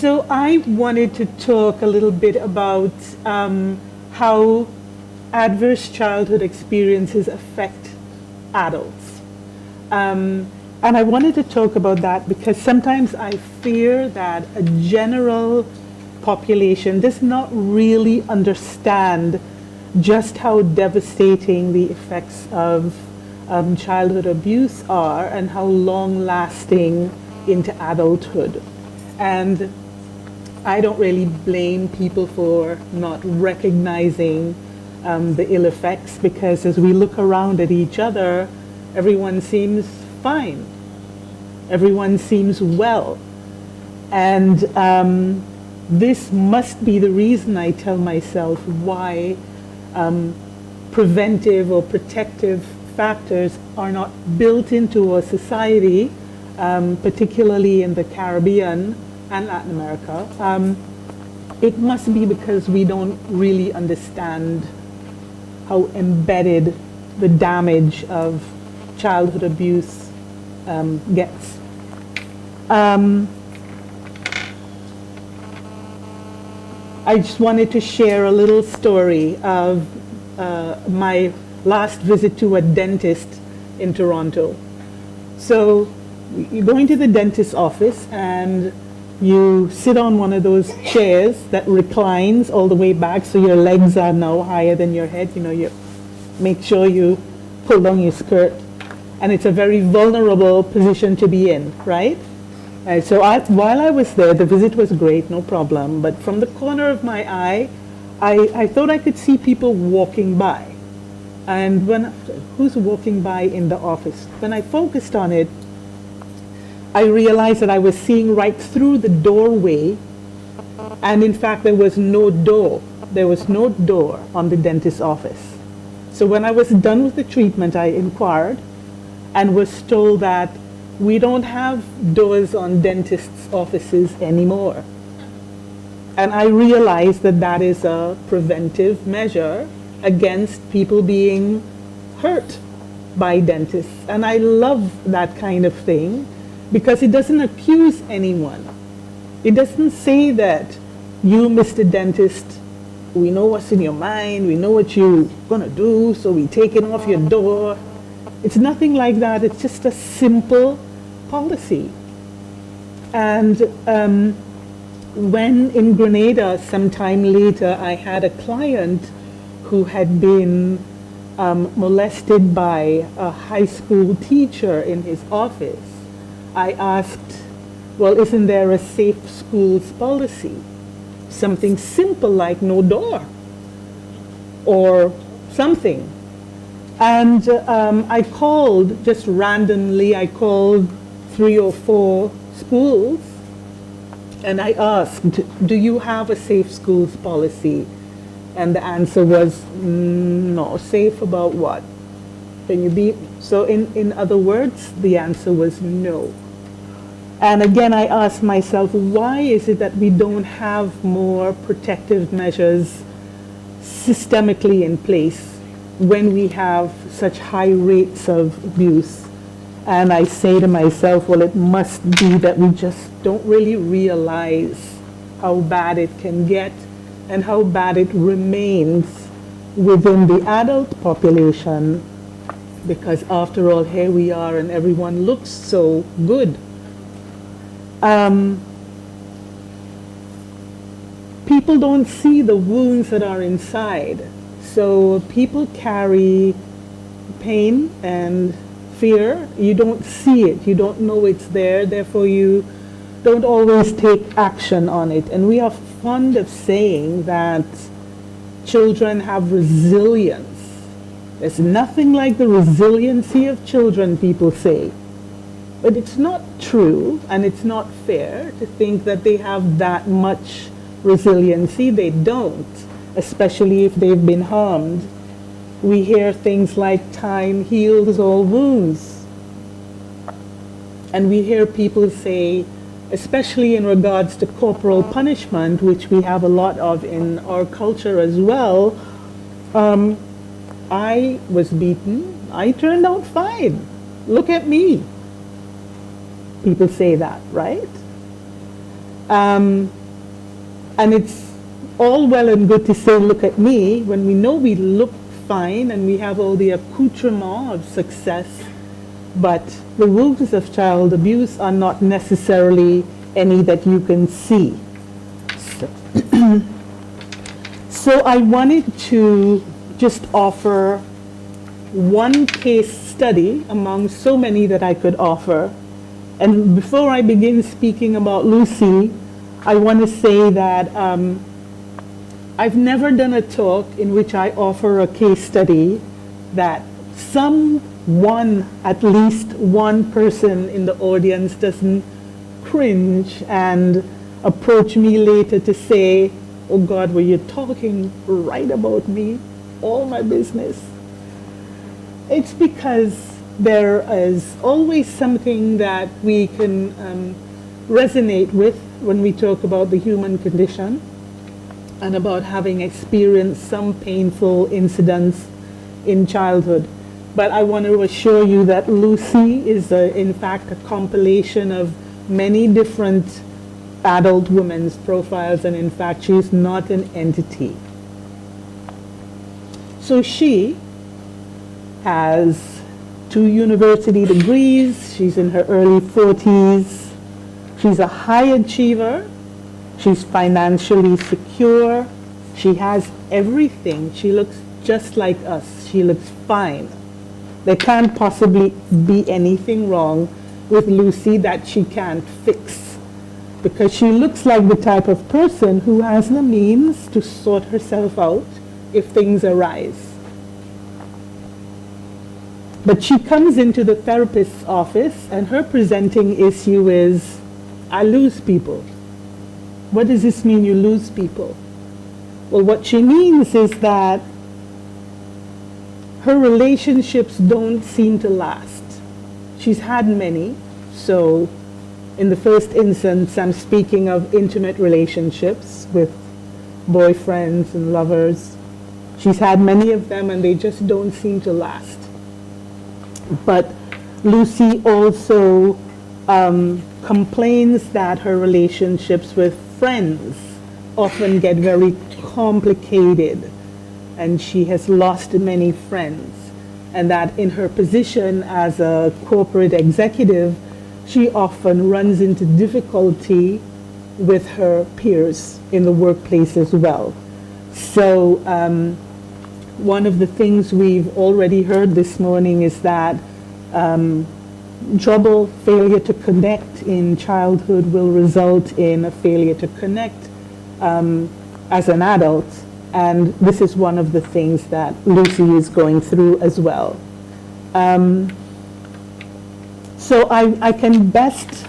So I wanted to talk a little bit about how adverse childhood experiences affect adults. And I wanted to talk about that because sometimes I fear that a general population does not really understand just how devastating the effects of childhood abuse are and how long-lasting into adulthood. And I don't really blame people for not recognizing the ill effects, because as we look around at each other, everyone seems fine. Everyone seems well. And this must be the reason, I tell myself, why preventive or protective factors are not built into our society, particularly in the Caribbean and Latin America. It must be because we don't really understand how embedded the damage of childhood abuse gets. I just wanted to share a little story of my last visit to a dentist in Toronto. So you go into the dentist's office and you sit on one of those chairs that reclines all the way back, so your legs are now higher than your head. You know, you make sure you pull down your skirt. And it's a very vulnerable position to be in, right? So while I was there, the visit was great, no problem. But from the corner of my eye, I thought I could see people walking by. And who's walking by in the office? When I focused on it, I realized that I was seeing right through the doorway. And in fact, there was no door. There was no door on the dentist's office. So when I was done with the treatment, I inquired and was told that we don't have doors on dentists' offices anymore. And I realized that that is a preventive measure against people being hurt by dentists. And I love that kind of thing because it doesn't accuse anyone. It doesn't say that you, Mr. Dentist, we know what's in your mind, we know what you're gonna do, so we take it off your door. It's nothing like that. It's just a simple policy. And when in Grenada, sometime later, I had a client who had been molested by a high school teacher in his office, I asked, well, isn't there a safe schools policy? Something simple like no door or something. And I called, just randomly, I called 3 or 4 schools and I asked, do you have a safe schools policy? And the answer was, no. Safe about what? Can you be? So in other words, the answer was no. And again, I asked myself, why is it that we don't have more protective measures systemically in place when we have such high rates of abuse? And I say to myself, well, it must be that we just don't really realize how bad it can get and how bad it remains within the adult population, because after all, here we are and everyone looks so good. People don't see the wounds that are inside. So people carry pain and fear. You don't see it. You don't know it's there. Therefore, you don't always take action on it. And we are fond of saying that children have resilience. There's nothing like the resiliency of children, people say. But it's not true, and it's not fair to think that they have that much resiliency. They don't, especially if they've been harmed. We hear things like time heals all wounds. And we hear people say, especially in regards to corporal punishment, which we have a lot of in our culture as well, I was beaten, I turned out fine. Look at me. People say that, right? And it's all well and good to say, look at me, when we know we look fine and we have all the accoutrement of success, but the wounds of child abuse are not necessarily any that you can see. So I wanted to just offer one case study among so many that I could offer. And before I begin speaking about Lucy, I want to say that I've never done a talk in which I offer a case study that at least one person in the audience doesn't cringe and approach me later to say, oh God, were you talking right about me? All my business. It's because there is always something that we can resonate with when we talk about the human condition and about having experienced some painful incidents in childhood. But I want to assure you that Lucy is in fact a compilation of many different adult women's profiles, and in fact she's not an entity. So she has 2 university degrees, she's in her early 40s, she's a high achiever, she's financially secure, she has everything, she looks just like us, she looks fine. There can't possibly be anything wrong with Lucy that she can't fix, because she looks like the type of person who has the means to sort herself out if things arise. But she comes into the therapist's office and her presenting issue is, I lose people. What does this mean, you lose people? Well, what she means is that her relationships don't seem to last. She's had many, so in the first instance, I'm speaking of intimate relationships with boyfriends and lovers. She's had many of them and they just don't seem to last. But Lucy also complains that her relationships with friends often get very complicated, and she has lost many friends, and that in her position as a corporate executive, she often runs into difficulty with her peers in the workplace as well. So one of the things we've already heard this morning is that trouble, failure to connect in childhood will result in a failure to connect as an adult. And this is one of the things that Lucy is going through as well. So I can best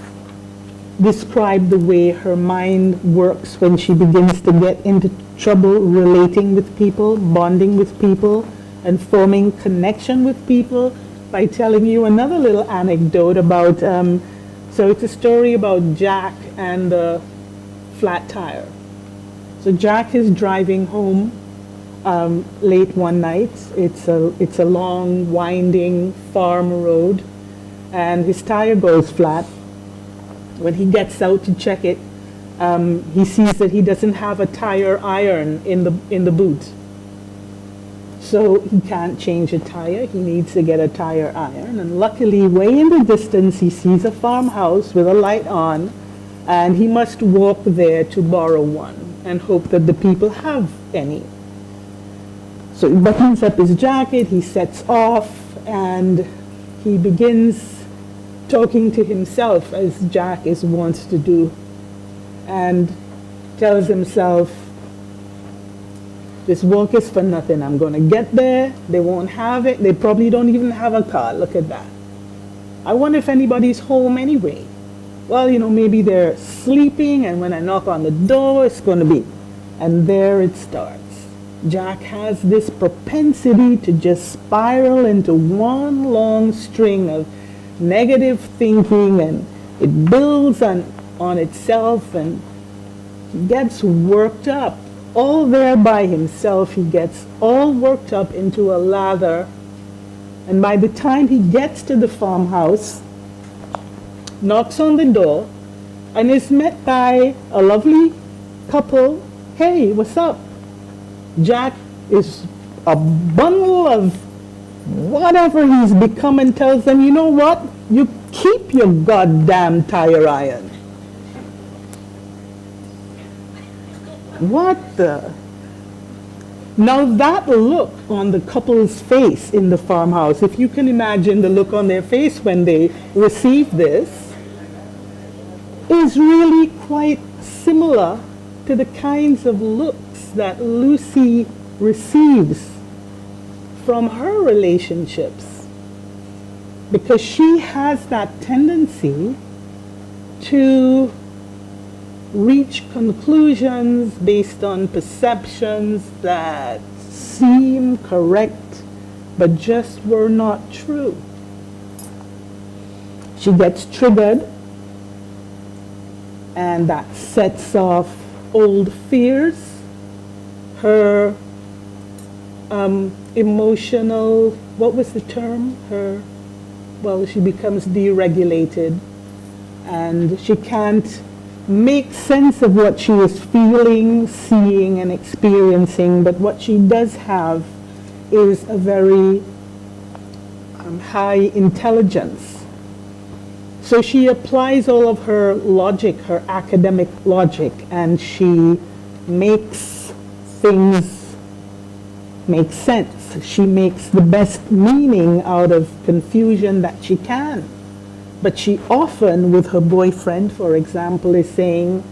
describe the way her mind works when she begins to get into trouble relating with people, bonding with people, and forming connection with people by telling you another little anecdote about, so it's a story about Jack and the flat tire. So Jack is driving home late one night. It's a long, winding farm road, and his tire goes flat. When he gets out to check it, he sees that he doesn't have a tire iron in the boot. So he can't change a tire. He needs to get a tire iron. And luckily, way in the distance, he sees a farmhouse with a light on, and he must walk there to borrow one and hope that the people have any. So he buttons up his jacket, he sets off, and he begins talking to himself, as Jack is wont to do, and tells himself, this walk is for nothing. I'm going to get there. They won't have it. They probably don't even have a car. Look at that. I wonder if anybody's home anyway. Well, maybe they're sleeping, and when I knock on the door, it's going to be. And there it starts. Jack has this propensity to just spiral into one long string of negative thinking, and it builds on itself, and he gets worked up. All there by himself, he gets all worked up into a lather, and by the time he gets to the farmhouse, knocks on the door, and is met by a lovely couple. Hey, what's up? Jack is a bundle of whatever he's become and tells them, you know what? You keep your goddamn tire iron. What the? Now that look on the couple's face in the farmhouse, if you can imagine the look on their face when they receive this, is really quite similar to the kinds of looks that Lucy receives from her relationships, because she has that tendency to reach conclusions based on perceptions that seem correct but just were not true. She gets triggered, and that sets off old fears. Her emotional, what was the term? She becomes deregulated, and she can't make sense of what she is feeling, seeing, and experiencing, but what she does have is a very high intelligence. So she applies all of her logic, her academic logic, and she makes things make sense. She makes the best meaning out of confusion that she can. But she often, with her boyfriend, for example, is saying,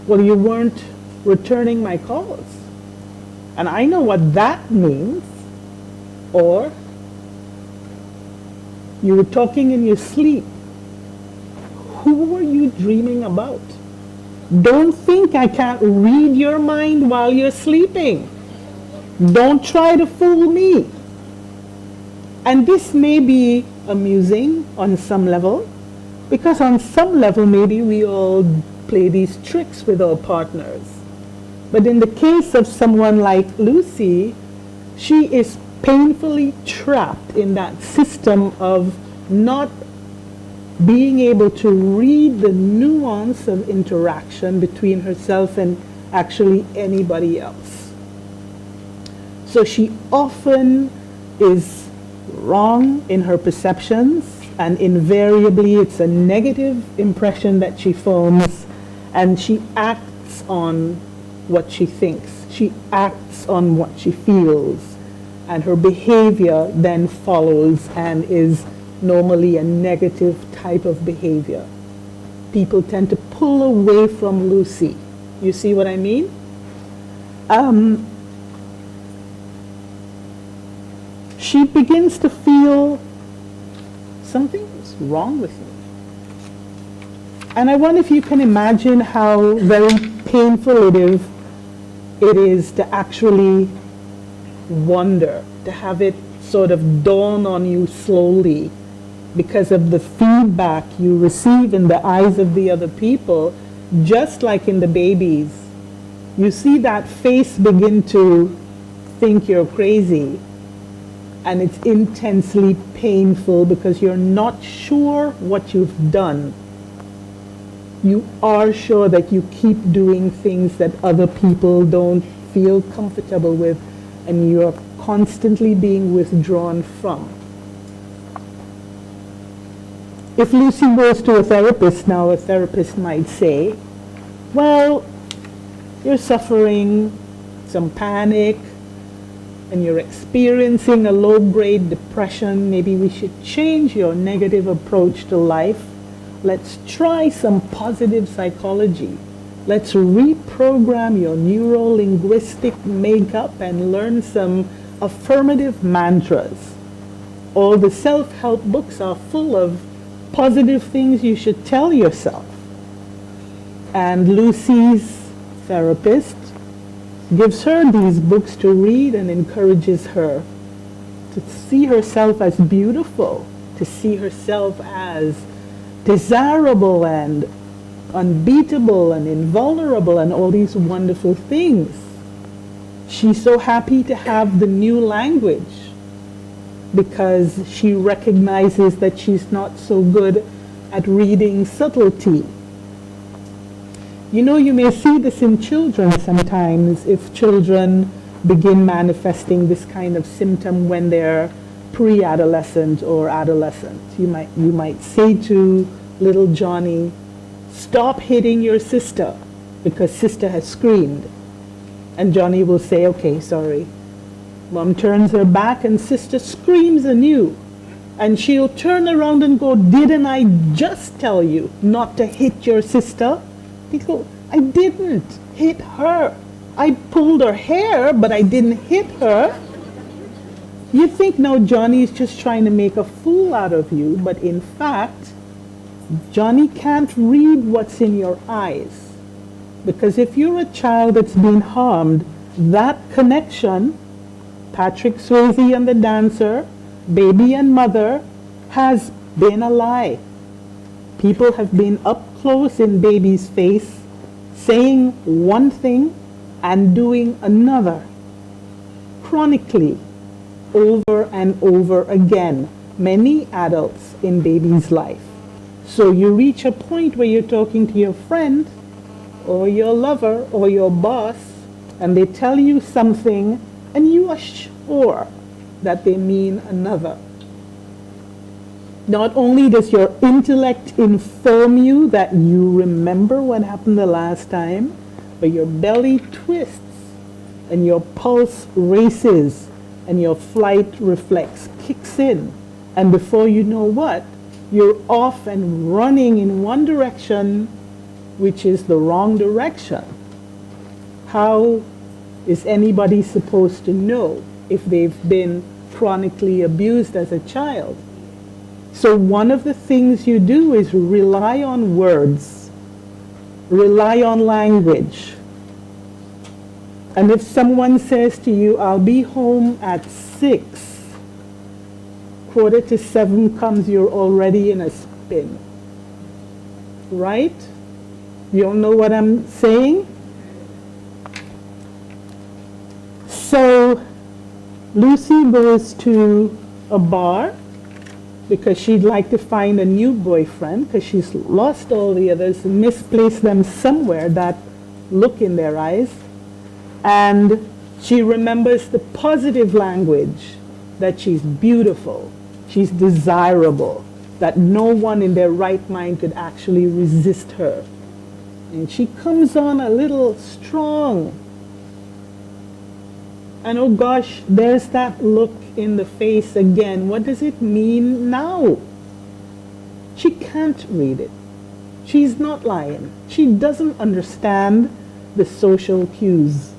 well, you weren't returning my calls. And I know what that means. Or, you were talking in your sleep. Who were you dreaming about? Don't think I can't read your mind while you're sleeping. Don't try to fool me. And this may be amusing on some level, because on some level maybe we all play these tricks with our partners. But in the case of someone like Lucy, she is painfully trapped in that system of not being able to read the nuance of interaction between herself and actually anybody else. So she often is wrong in her perceptions, and invariably it's a negative impression that she forms, and she acts on what she thinks. She acts on what she feels, and her behavior then follows and is normally a negative type of behavior. People tend to pull away from Lucy. You see what I mean? She begins to feel something is wrong with me. And I wonder if you can imagine how very painful it is to actually wonder, to have it sort of dawn on you slowly because of the feedback you receive in the eyes of the other people, just like in the babies. You see that face begin to think you're crazy, and it's intensely painful because you're not sure what you've done. You are sure that you keep doing things that other people don't feel comfortable with, and you're constantly being withdrawn from. If Lucy goes to a therapist now, a therapist might say, well, you're suffering some panic, and you're experiencing a low-grade depression. Maybe we should change your negative approach to life. Let's try some positive psychology. Let's reprogram your neuro-linguistic makeup and learn some affirmative mantras. All the self-help books are full of positive things you should tell yourself. And Lucy's therapist gives her these books to read and encourages her to see herself as beautiful, to see herself as desirable and unbeatable and invulnerable and all these wonderful things. She's so happy to have the new language because she recognizes that she's not so good at reading subtlety. You know, you may see this in children sometimes if children begin manifesting this kind of symptom when they're pre-adolescent or adolescent. You might say to little Johnny, stop hitting your sister because sister has screamed. And Johnny will say, okay, sorry. Mom turns her back and sister screams anew. And she'll turn around and go, didn't I just tell you not to hit your sister? He go, I didn't hit her. I pulled her hair, but I didn't hit her. You think now Johnny is just trying to make a fool out of you, but in fact, Johnny can't read what's in your eyes. Because if you're a child that's been harmed, that connection, Patrick Swayze and the dancer, baby and mother, has been a lie. People have been up close in baby's face, saying one thing and doing another, chronically, over and over again, many adults in baby's life. So you reach a point where you're talking to your friend or your lover or your boss, and they tell you something and you are sure that they mean another. Not only does your intellect inform you that you remember what happened the last time, but your belly twists and your pulse races and your flight reflex kicks in. And before you know what, you're off and running in one direction, which is the wrong direction. How is anybody supposed to know if they've been chronically abused as a child? So one of the things you do is rely on words, rely on language. And if someone says to you, I'll be home at 6, 6:45 comes, you're already in a spin. Right? You all know what I'm saying? So Lucy goes to a bar because she'd like to find a new boyfriend because she's lost all the others, misplaced them somewhere, that look in their eyes. And she remembers the positive language, that she's beautiful, she's desirable, that no one in their right mind could actually resist her. And she comes on a little strong. And oh gosh, there's that look in the face again. What does it mean now? She can't read it. She's not lying. She doesn't understand the social cues.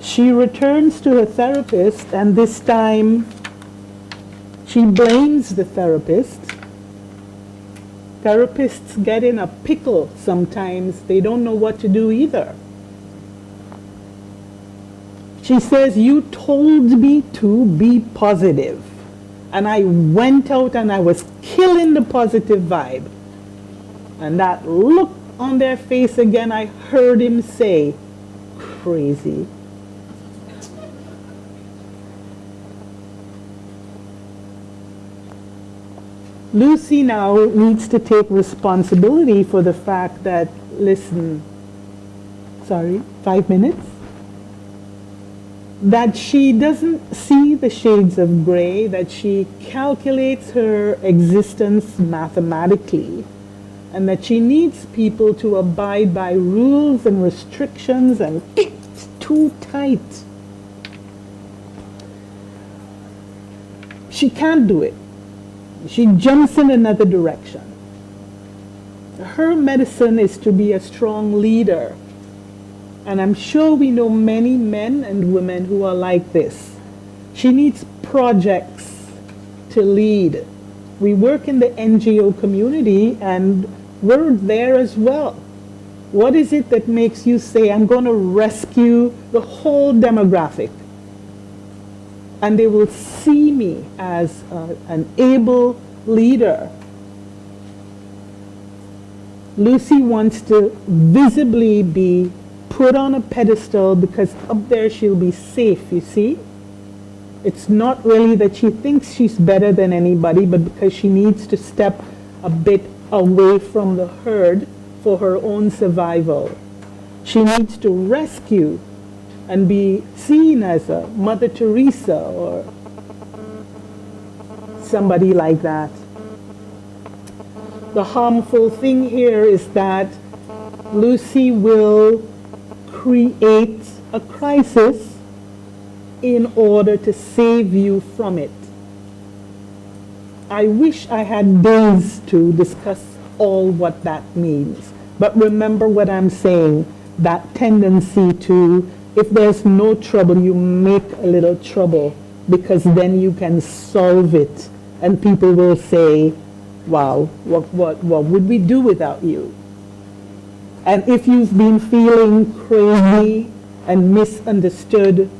She returns to her therapist, and this time she blames the therapist. Therapists get in a pickle sometimes. They don't know what to do either. She says, you told me to be positive. And I went out and I was killing the positive vibe. And that look on their face again, I heard him say, crazy. Lucy now needs to take responsibility for the fact that, listen, 5 minutes? That she doesn't see the shades of gray, that she calculates her existence mathematically, and that she needs people to abide by rules and restrictions, and it's too tight. She can't do it. She jumps in another direction. Her medicine is to be a strong leader. And I'm sure we know many men and women who are like this. She needs projects to lead. We work in the NGO community and we're there as well. What is it that makes you say, I'm going to rescue the whole demographic? And they will see me as an able leader. Lucy wants to visibly be put on a pedestal because up there she'll be safe, you see? It's not really that she thinks she's better than anybody, but because she needs to step a bit away from the herd for her own survival. She needs to rescue and be seen as a Mother Teresa or somebody like that. The harmful thing here is that Lucy will create a crisis in order to save you from it. I wish I had days to discuss all what that means. But remember what I'm saying, that tendency to, if there's no trouble, you make a little trouble because then you can solve it. And people will say, wow, what would we do without you? And if you've been feeling crazy and misunderstood,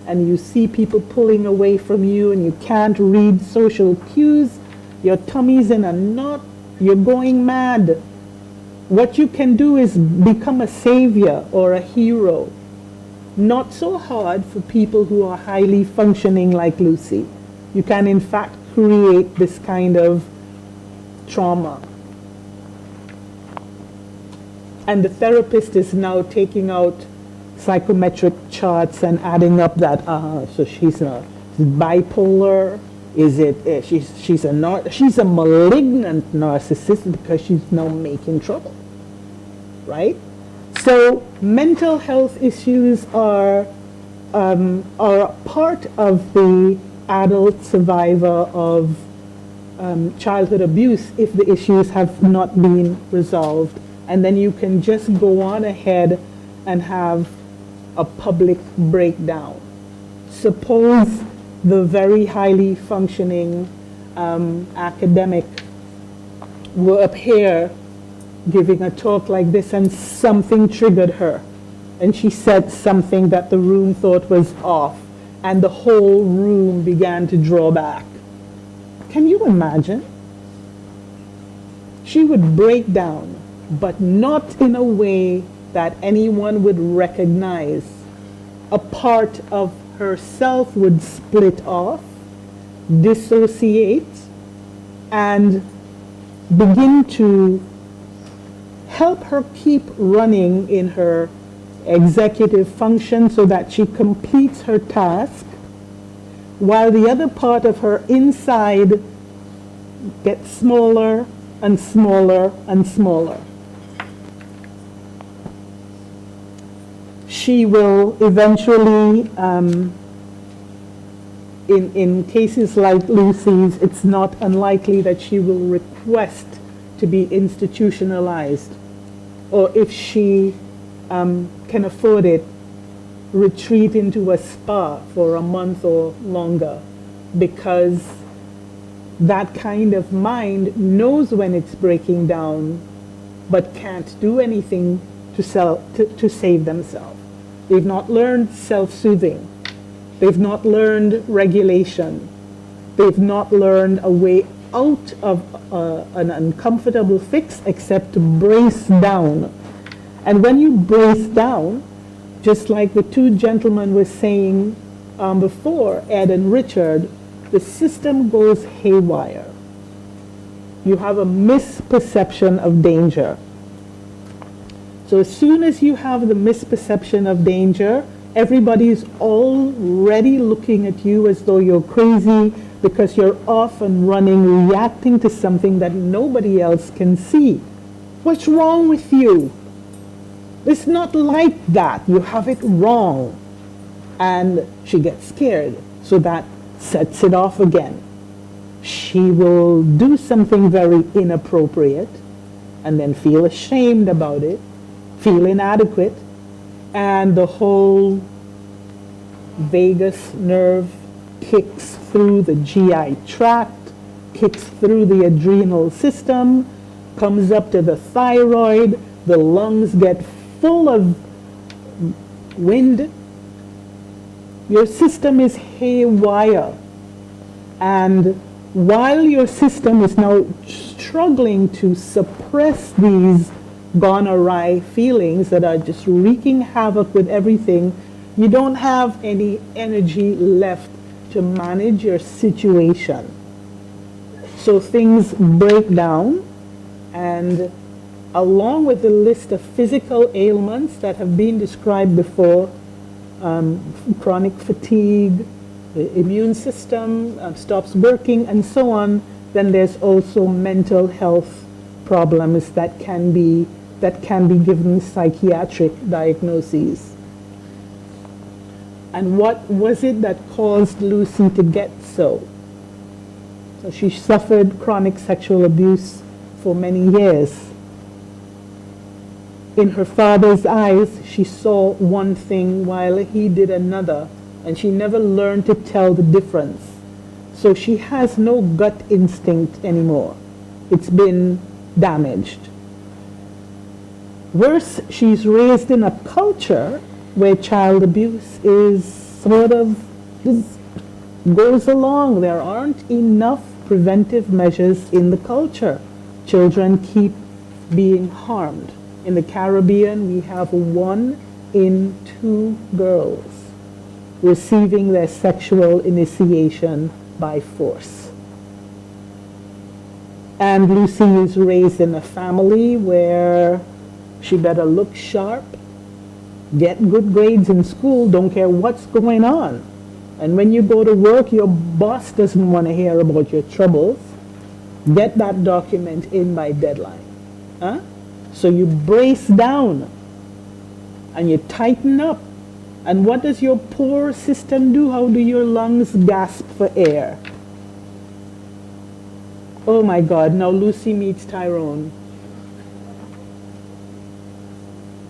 and you see people pulling away from you and you can't read social cues, your tummy's in a knot, you're going mad. What you can do is become a savior or a hero. Not so hard for people who are highly functioning like Lucy. You can in fact create this kind of trauma. And the therapist is now taking out psychometric charts and adding up that, so she's a bipolar. Is it she's a malignant narcissist because she's now making trouble, right? So mental health issues are part of the adult survivor of childhood abuse if the issues have not been resolved. And then you can just go on ahead and have a public breakdown. Suppose the very highly functioning academic were up here giving a talk like this and something triggered her. And she said something that the room thought was off. And the whole room began to draw back. Can you imagine? She would break down, but not in a way that anyone would recognize. A part of herself would split off, dissociate, and begin to help her keep running in her executive function so that she completes her task, while the other part of her inside gets smaller and smaller and smaller. She will eventually, in cases like Lucy's, it's not unlikely that she will request to be institutionalized, or if she can afford it, retreat into a spa for a month or longer, because that kind of mind knows when it's breaking down but can't do anything to save themselves. They've not learned self-soothing. They've not learned regulation. They've not learned a way out of an uncomfortable fix except to brace down. And when you brace down, just like the two gentlemen were saying before, Ed and Richard, the system goes haywire. You have a misperception of danger. So as soon as you have the misperception of danger, everybody's already looking at you as though you're crazy because you're off and running, reacting to something that nobody else can see. What's wrong with you? It's not like that. You have it wrong. And she gets scared. So that sets it off again. She will do something very inappropriate and then feel ashamed about it, feel inadequate, and the whole vagus nerve kicks through the GI tract, kicks through the adrenal system, comes up to the thyroid, the lungs get full of wind. Your system is haywire. And while your system is now struggling to suppress these gone awry feelings that are just wreaking havoc with everything, you don't have any energy left to manage your situation. So things break down, and along with the list of physical ailments that have been described before, chronic fatigue, the immune system stops working, and so on, then there's also mental health problems that can be given psychiatric diagnoses. And what was it that caused Lucy to get so? So she suffered chronic sexual abuse for many years. In her father's eyes, she saw one thing while he did another, and she never learned to tell the difference. So she has no gut instinct anymore. It's been damaged. Worse, she's raised in a culture where child abuse is sort of goes along. There aren't enough preventive measures in the culture. Children keep being harmed. In the Caribbean, we have 1 in 2 girls receiving their sexual initiation by force. And Lucy is raised in a family where she better look sharp, get good grades in school, don't care what's going on. And when you go to work, your boss doesn't want to hear about your troubles. Get that document in by deadline. Huh? So you brace down and you tighten up. And what does your poor system do? How do your lungs gasp for air? Oh my God, now Lucy meets Tyrone.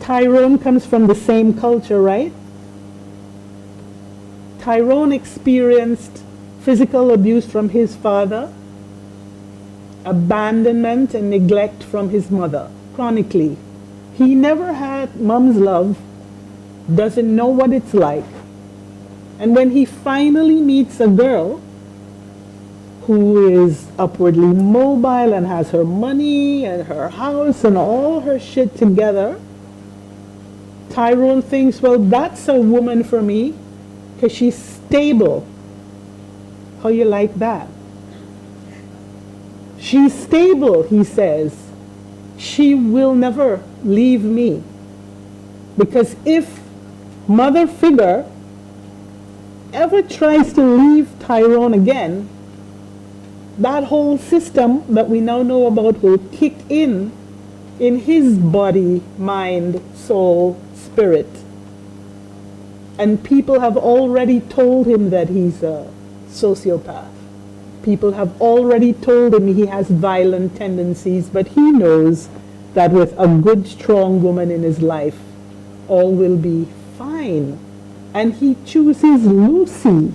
Tyrone comes from the same culture, right? Tyrone experienced physical abuse from his father, abandonment and neglect from his mother, chronically. He never had mom's love, doesn't know what it's like. And when he finally meets a girl who is upwardly mobile and has her money and her house and all her shit together, Tyrone thinks, well, that's a woman for me because she's stable. How you like that? She's stable, he says. She will never leave me. Because if mother figure ever tries to leave Tyrone again, that whole system that we now know about will kick in his body, mind, soul, spirit. And people have already told him that he's a sociopath. People have already told him he has violent tendencies, but he knows that with a good, strong woman in his life, all will be fine. And he chooses Lucy,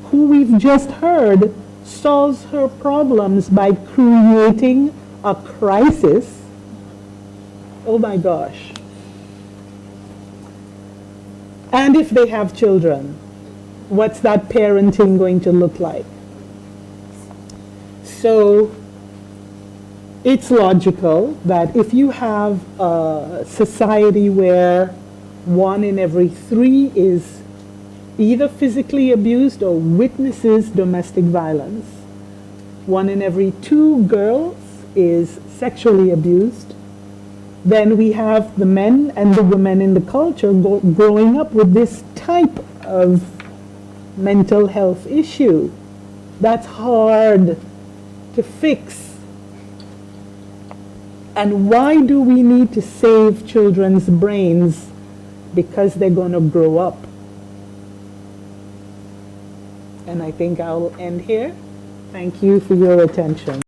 who we've just heard solves her problems by creating a crisis. Oh my gosh. And if they have children, what's that parenting going to look like? So it's logical that if you have a society where 1 in every 3 is either physically abused or witnesses domestic violence, 1 in every 2 girls is sexually abused, then we have the men and the women in the culture growing up with this type of mental health issue. That's hard to fix. And why do we need to save children's brains? Because they're going to grow up. And I think I'll end here. Thank you for your attention.